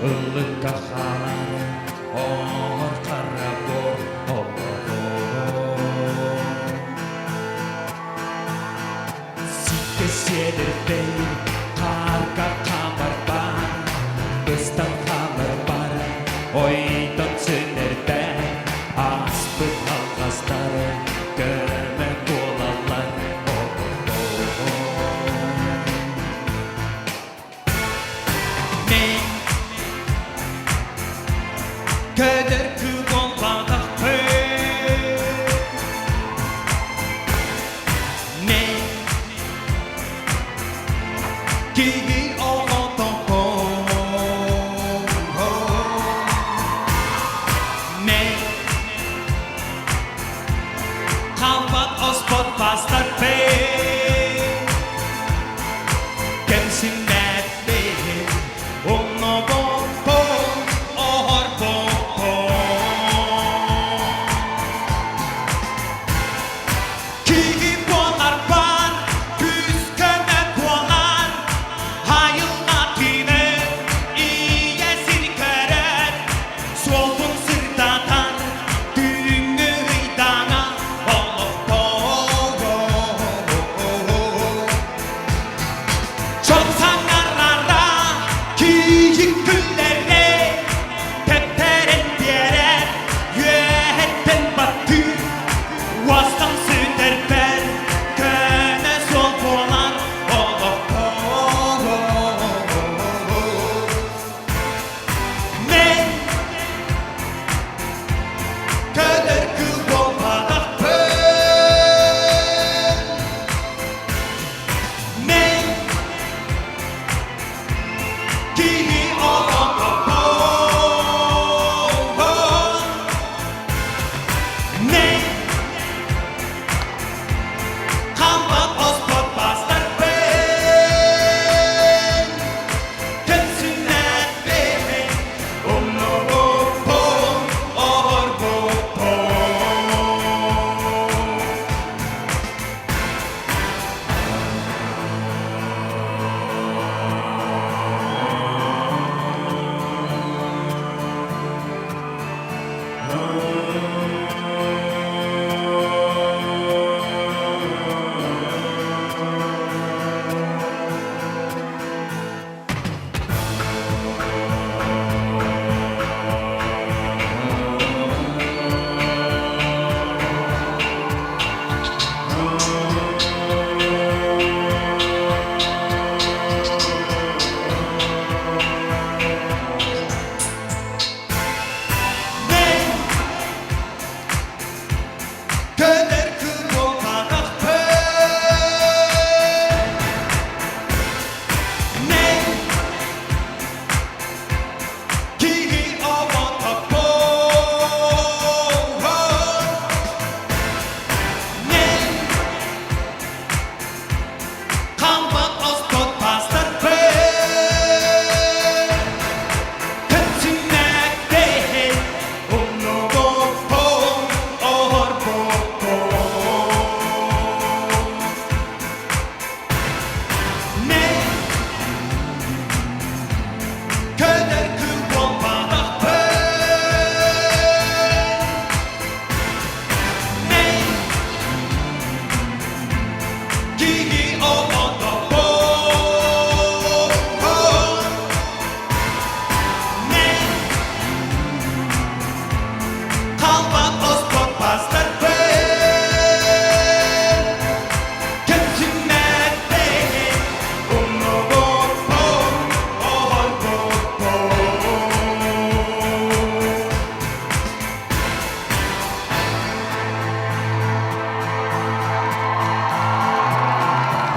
ылlıкка халары оңор кара сикке седирбей карга камар бар ыстан камар бар ойдон сөнерде аспыт алгастары көмөк болалар мен көдөркү болбадакпы мен кийги мен камбат оспот бастар бе кемсинет бе онно бопо ор бопо кийги болар бар күскөне болар айылга тийип ийесин көрөр солдун сыртатан түңү ыйдана çok sangarlarda kiyik gülleri teperen diğere yüetten battı vastam süter ben köne sol polar men köder kız bolmadak men kiygi men kambat ospot bastar ben kemsünnet ben onno boppo or boppo köder kız bolmadak men kiygi obotapo men kambat ospot bastar kemsünnet ben onno boppo or boppo men köder kız bolmadak men kiygi obotapo men kambat ospot bastar kemsünnet ben onno boppo or boppo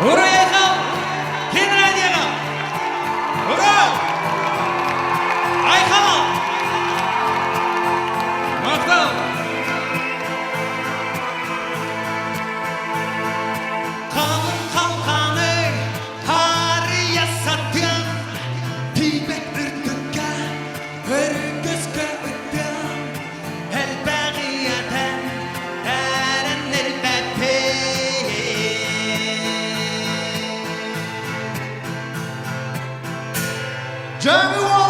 Ура, ехал! Кино делал! Ура! Айхал! Мақтал! Қалың қалқаны қары ясаттым тибет үртікке үргізгі үттім әлбәғиятен әрін әлбәтті Jamie